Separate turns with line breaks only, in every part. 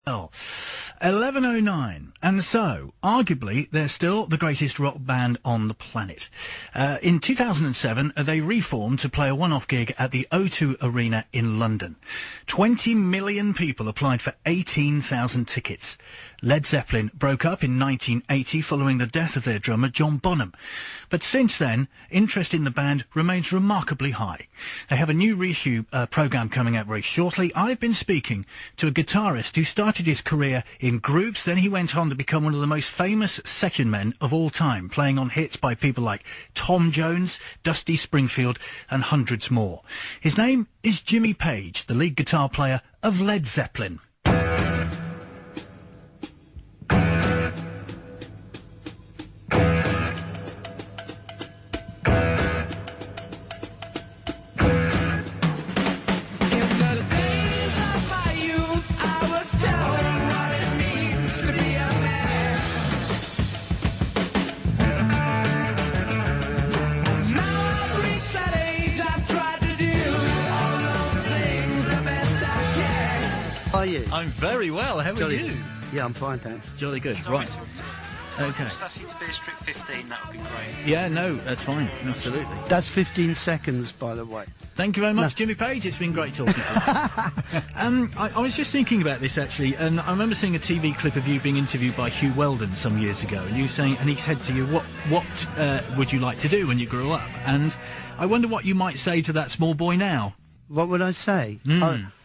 Well, 11:09, and so, arguably, they're still the greatest rock band on the planet. In 2007, they reformed to play a one-off gig at the O2 Arena in London. 20 million people applied for 18,000 tickets. Led Zeppelin broke up in 1980 following the death of their drummer John Bonham. But since then, interest in the band remains remarkably high. They have a new reissue programme coming out very shortly. I've been speaking to a guitarist who started his career in groups, then he went on to become one of the most famous session men of all time, playing on hits by people like Tom Jones, Dusty Springfield and hundreds more. His name is Jimmy Page, the lead guitar player of Led Zeppelin.
How are you?
I'm very well. How are you?
Yeah, I'm fine, thanks.
Jolly good. Right. Okay.
Just ask you to be a strict 15, that would be great.
Yeah, no, that's fine. Absolutely.
That's 15 seconds, by the way.
Thank you very much, Jimmy Page. It's been great talking to you. I was just thinking about this, actually, and I remember seeing a TV clip of you being interviewed by Hugh Weldon some years ago, and you saying, and he said to you, what would you like to do when you grew up? And I wonder what you might say to that small boy now.
What would I say?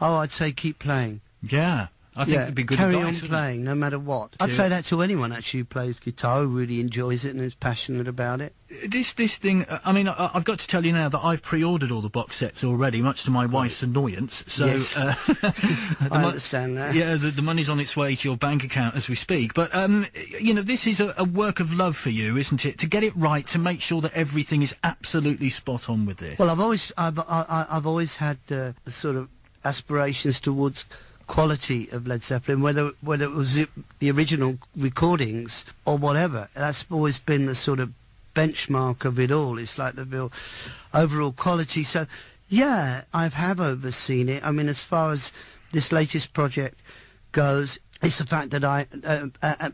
I'd say keep playing.
Yeah. I think it'd be good
carry
advice,
on playing, no matter what. I'd say that to anyone, actually, who plays guitar, who really enjoys it and is passionate about it.
This thing, I mean, I've got to tell you now that I've pre-ordered all the box sets already, much to my wife's annoyance. So,
yes. I understand that.
Yeah, the money's on its way to your bank account as we speak. But, you know, this is a work of love for you, isn't it? To get it right, to make sure that everything is absolutely spot on with this.
Well, I've always had sort of aspirations towards quality of Led Zeppelin, whether it was the original recordings or whatever. That's always been the sort of benchmark of it all. It's like the real overall quality. So, yeah, I have overseen it. I mean, as far as this latest project goes, it's the fact that I,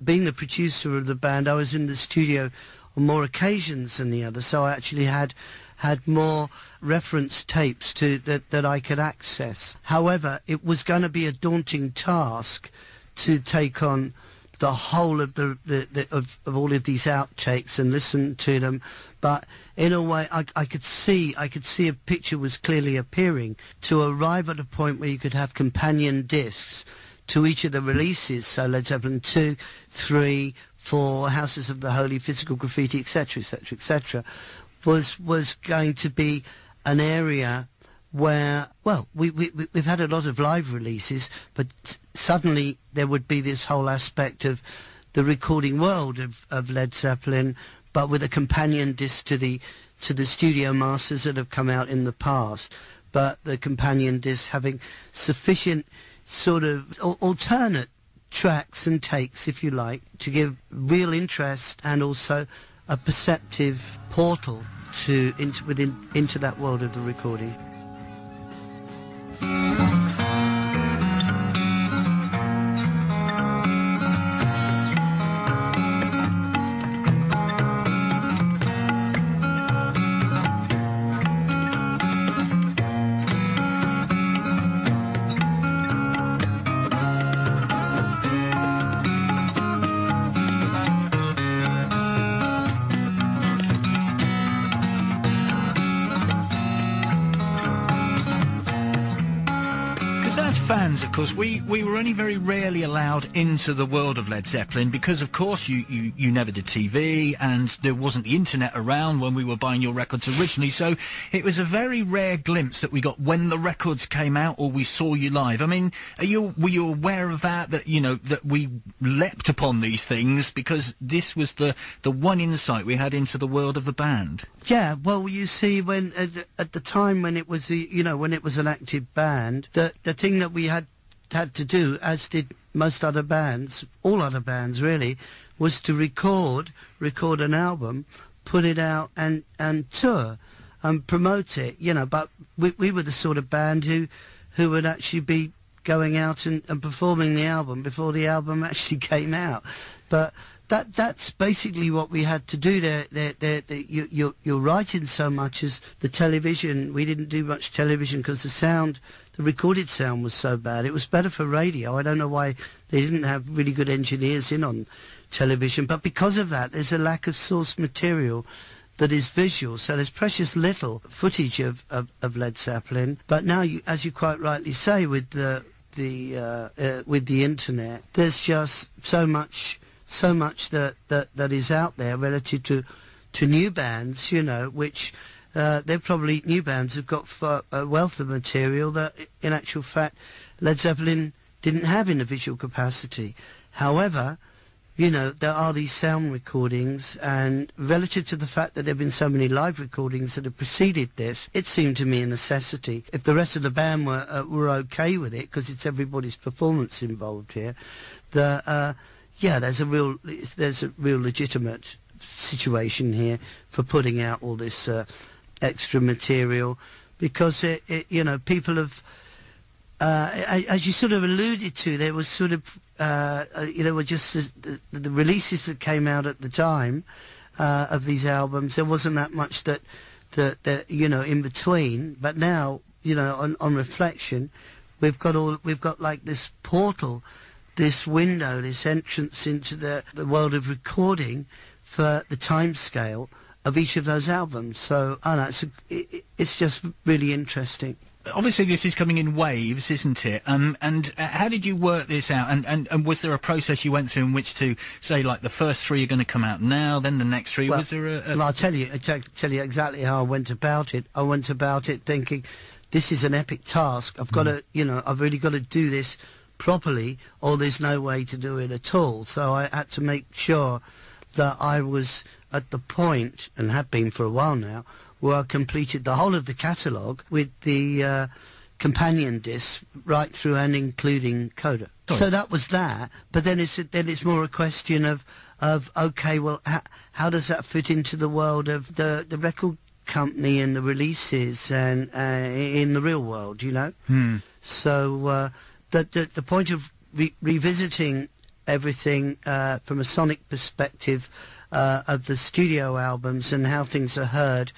being the producer of the band, I was in the studio on more occasions than the others, so I actually had more reference tapes that I could access. However, it was going to be a daunting task to take on the whole of of all of these outtakes and listen to them. But in a way, I could see a picture was clearly appearing to arrive at a point where you could have companion discs to each of the releases. So Led Zeppelin 2, 3, 4, Houses of the Holy, Physical Graffiti, etc., etc., etc. was going to be an area where, well, we've had a lot of live releases, but suddenly there would be this whole aspect of the recording world of Led Zeppelin, but with a companion disc to the studio masters that have come out in the past, but the companion disc having sufficient sort of alternate tracks and takes, if you like, to give real interest and also a perceptive portal into that world of the recording.
Fans, of course, we were only very rarely allowed into the world of Led Zeppelin because, of course, you never did TV and there wasn't the internet around when we were buying your records originally, so it was a very rare glimpse that we got when the records came out or we saw you live. I mean, were you aware of that you know, that we leapt upon these things because this was the one insight we had into the world of the band?
Yeah, well, you see, when at the time when it was when it was an active band, the thing that we had to do, as did most other bands, all other bands really, was to record an album, put it out and tour and promote it, you know. But we were the sort of band who would actually be going out and performing the album before the album actually came out. But that's basically what we had to do there. You're right in so much as the television. We didn't do much television because the recorded sound was so bad. It was better for radio. I don't know why they didn't have really good engineers in on television, but because of that, there's a lack of source material that is visual, so there's precious little footage of Led Zeppelin. But now, as you quite rightly say, with the internet, there's just so much that is out there relative to new bands, you know, which they're probably new bands have got a wealth of material that, in actual fact, Led Zeppelin didn't have in a visual capacity. However, you know, there are these sound recordings, and relative to the fact that there have been so many live recordings that have preceded this, it seemed to me a necessity. If the rest of the band were okay with it, because it's everybody's performance involved here, there's a real legitimate situation here for putting out all this extra material, because you know, people have, as you sort of alluded to, there was sort of there were just the releases that came out at the time of these albums. There wasn't that much that you know, in between. But now, you know, on reflection, we've got like this portal, this window, this entrance into the world of recording for the time scale of each of those albums. So I know it's just really interesting.
Obviously, this is coming in waves, isn't it? And how did you work this out? And was there a process you went through in which to say, like, the first three are going to come out now, then the next three?
Well,
was there a...
Well, I'll tell you exactly how I went about it. I went about it thinking, this is an epic task. I've got to, you know, I've really got to do this properly, or there's no way to do it at all. So I had to make sure that I was at the point, and have been for a while now, where I completed the whole of the catalogue with the companion disc right through and including Coda. Sorry. So that was that. But then it's more a question of okay, well, how does that fit into the world of the record company and the releases and in the real world, you know? So the point of revisiting everything from a sonic perspective of the studio albums and how things are heard,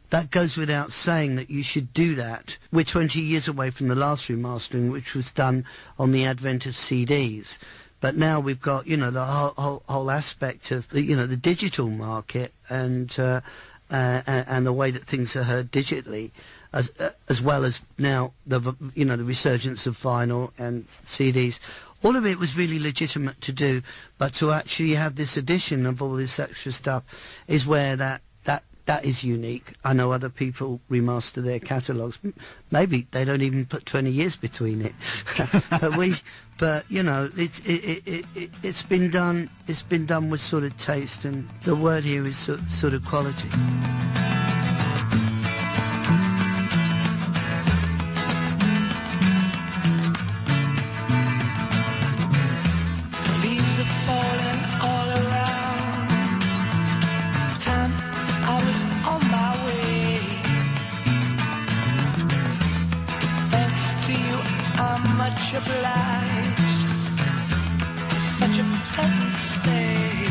that goes without saying that you should do that. We're 20 years away from the last remastering, which was done on the advent of CDs. But now we've got, you know, the whole aspect of the, you know, the digital market and the way that things are heard digitally, as well as now the resurgence of vinyl and CDs. All of it was really legitimate to do, but to actually have this addition of all this extra stuff is where that is unique. I know other people remaster their catalogues. Maybe they don't even put 20 years between it. but you know, it's been done. It's been done with sort of taste, and the word here is sort of quality.
Obliged, such a pleasant stay.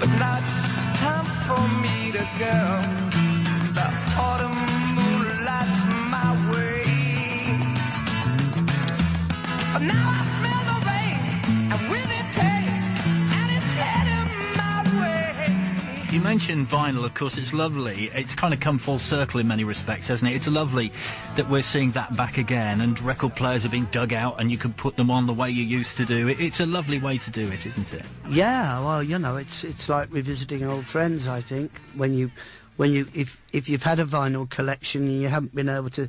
But now it's time for me to go. The autumn moonlight's my way. But now I smell the rain, and with it pain, and it's heading my way.
You mentioned vinyl, of course. It's lovely. It's kind of come full circle in many respects, hasn't it? It's lovely that we're seeing that back again, and record players are being dug out and you can put them on the way you used to do it. It's a lovely way to do it, isn't it?
Yeah, well, you know, it's like revisiting old friends, I think. If you've had a vinyl collection and you haven't been able to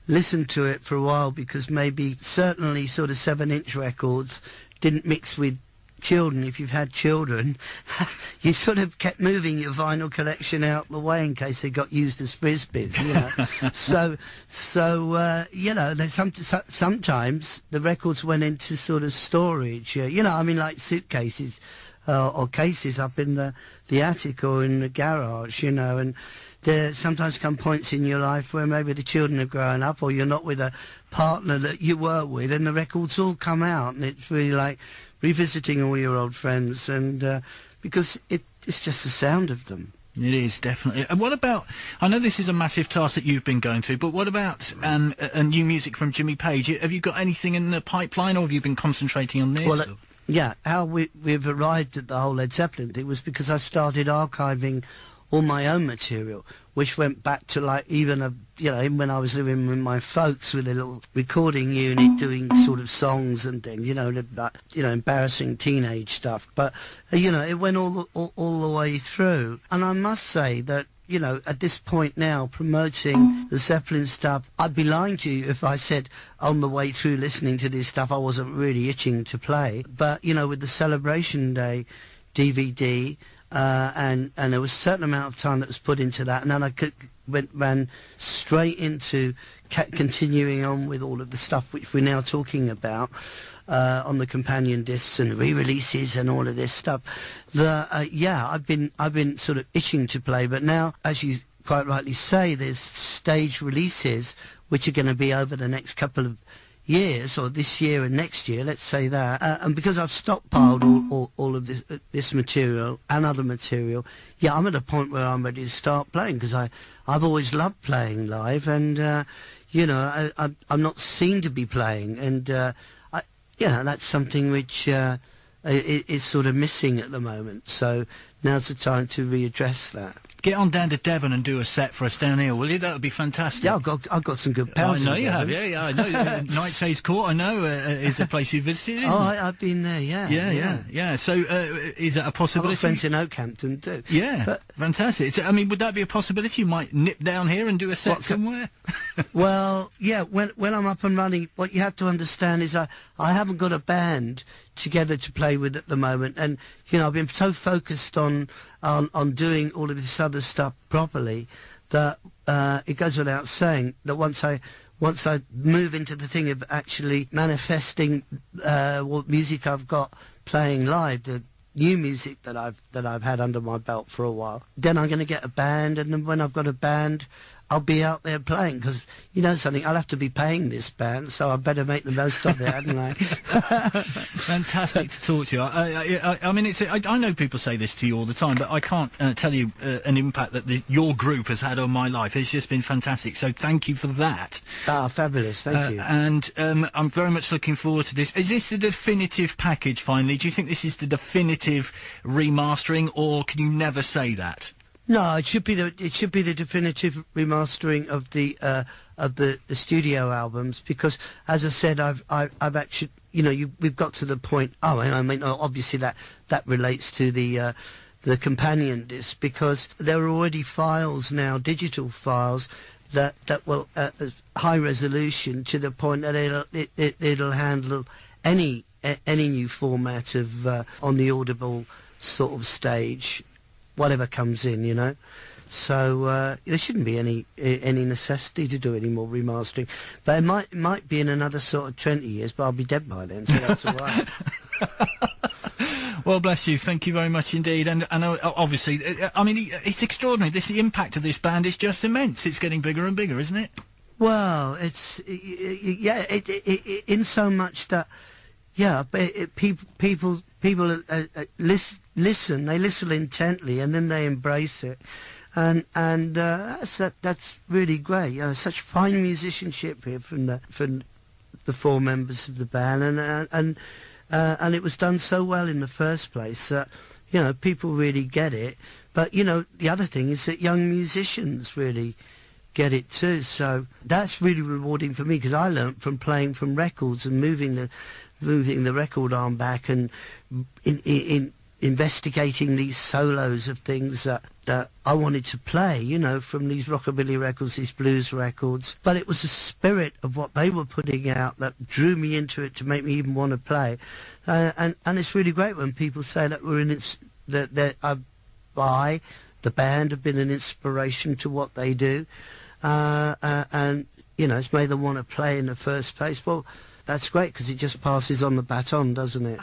listen to it for a while because maybe certainly sort of 7-inch records didn't mix with children. If you've had children, you sort of kept moving your vinyl collection out the way in case they got used as frisbees, you know. so you know, sometimes the records went into sort of storage, you know, I mean, like suitcases or cases up in the attic or in the garage, you know, and there sometimes come points in your life where maybe the children have grown up, or you're not with a partner that you were with, and the records all come out, and it's really like revisiting all your old friends, and because it's just the sound of them.
It is, definitely. And what about, I know this is a massive task that you've been going through, but what about new music from Jimmy Page? Have you got anything in the pipeline, or have you been concentrating on this?
Well, yeah, how we've arrived at the whole Led Zeppelin thing was because I started archiving all my own material, which went back to like even when I was living with my folks with a little recording unit doing sort of songs and things, embarrassing teenage stuff. But it went all the way through. And I must say that at this point now, promoting the Zeppelin stuff, I'd be lying to you if I said on the way through listening to this stuff I wasn't really itching to play. But with the Celebration Day DVD. And there was a certain amount of time that was put into that, and then I ran straight into continuing on with all of the stuff which we're now talking about on the companion discs and re-releases and all of this stuff. I've been sort of itching to play, but now, as you quite rightly say, there's stage releases which are going to be over the next couple of years, or this year and next year, let's say that, and because I've stockpiled all of this material and other material, I'm at a point where I'm ready to start playing, because I've always loved playing live, and I'm not seen to be playing, and that's something which is sort of missing at the moment. So now's the time to readdress that.
Get on down to Devon and do a set for us down here, will you? That would be fantastic.
Yeah, I've got some good pals.
I know you have, yeah. I know. Knightsay's Court, I know, is a place you visited, isn't it?
I've been there, yeah.
So, is that a possibility?
I've got friends in Oakhampton too.
Yeah, fantastic. So, would that be a possibility? You might nip down here and do a set somewhere?
Well, yeah, when I'm up and running, what you have to understand is I haven't got a band together to play with at the moment, and I've been so focused on doing all of this other stuff properly that it goes without saying that once I move into the thing of actually manifesting what music I've got playing live, the new music that I've had under my belt for a while, then I'm going to get a band, and then when I've got a band, I'll be out there playing, because something, I'll have to be paying this band, so I better make the most of it, hadn't I?
Fantastic to talk to you. I know people say this to you all the time, but I can't tell you an impact that your group has had on my life. It's just been fantastic, so thank you for that.
Fabulous, thank you.
And I'm very much looking forward to this. Is this the definitive package finally? Do you think this is the definitive remastering, or can you never say that?
No, it should be the definitive remastering of the studio albums, because, as I said, I've actually, we've got to the point. Obviously that relates to the companion disc, because there are already files now, digital files that will high resolution, to the point that it'll handle any new format of on the Audible sort of stage, whatever comes in, So there shouldn't be any necessity to do any more remastering. But it might be in another sort of 20 years, but I'll be dead by then, so that's all right.
Well, bless you. Thank you very much indeed. And obviously, it's extraordinary. The impact of this band is just immense. It's getting bigger and bigger, isn't it?
Well, it's in so much that, people listen. They listen intently, and then they embrace it, and that's really great. Such fine musicianship here from the four members of the band, and it was done so well in the first place that people really get it. But the other thing is that young musicians really get it too. So that's really rewarding for me, because I learnt from playing from records and moving the record arm back, and in investigating these solos of things that I wanted to play, from these rockabilly records, these blues records. But it was the spirit of what they were putting out that drew me into it to make me even want to play. And it's really great when people say that the band have been an inspiration to what they do, and it's made them want to play in the first place. Well, that's great, because it just passes on the baton, doesn't it?